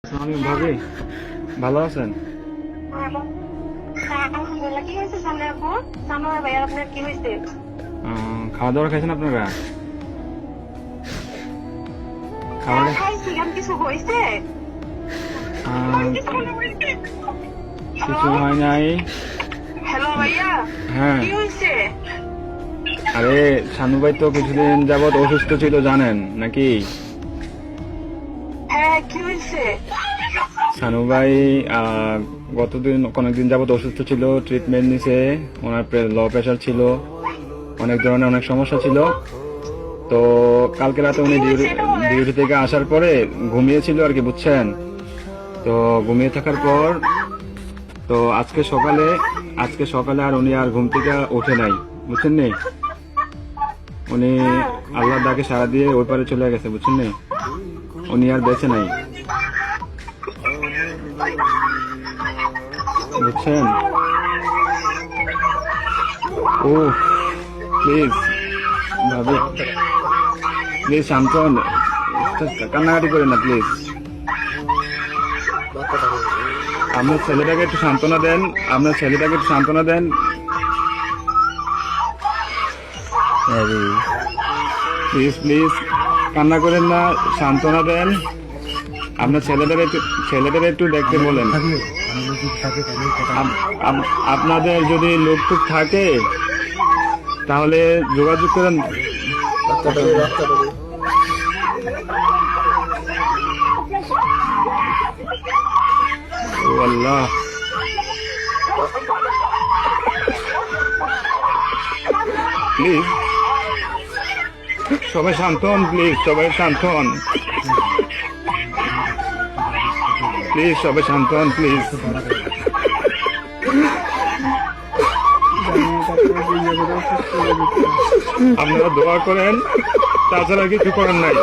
আসসালামু আলাইকুম ভাবি, ভালো আছেন? আলহামদুলিল্লাহ। কি হয়েছে সামনে আপু? সানোয়ার ভাইয়া, আপনার কি হয়েছে? খাওয়া দাওয়া খাইছেন আপনারা? খাওয়া হ্যাঁ, খাইছিলাম। কিছু হয়েছে? কিছু হয় নাই। হ্যালো ভাইয়া, হ্যাঁ, কি হয়েছে? আরে শানু ভাই তো কিছুদিন যাবত অসুস্থ ছিল জানেন নাকি? হ্যাঁ, কি হয়েছে? শানু ভাই অনেকদিন যাবত অসুস্থ ছিল, ট্রিটমেন্ট নিছে। ওনার লো প্রেশার ছিল, অনেক ধরনের অনেক সমস্যা ছিল। তো কালকে রাতে উনি ডিউটি থেকে আসার পরে ঘুমিয়েছিল আর কি, বুঝছেন? তো ঘুমিয়ে থাকার পর তো আজকে সকালে আর উনি আর ঘুম থেকে ওঠে নাই, বুঝছেন নি? উনি আল্লাহর ডাকে সাড়া দিয়ে ওই পারে চলে গেছে, বুঝছেন নি? উনি আর বেঁচে নাই, বুঝছেন? ও প্লিজ ভাবি, প্লিজ শান্ত হন, কান্নাকাটি করেন না প্লিজ। আপনার ছেলেটাকে একটু সান্ত্বনা দেন। প্লিজ কান্না করেন না, সান্ত্বনা দেন। আপনার ছেলেদের একটু দেখতে বলেন। আপনাদের যদি লোক টুক থাকে তাহলে যোগাযোগ করেন। ও আল্লাহ, প্লিজ সবাই শান্ত হন, প্লিজ সবাই শান্ত হন, প্লিজ। আপনারা দোয়া করেন, তাছাড়া কিছু করেন নাই।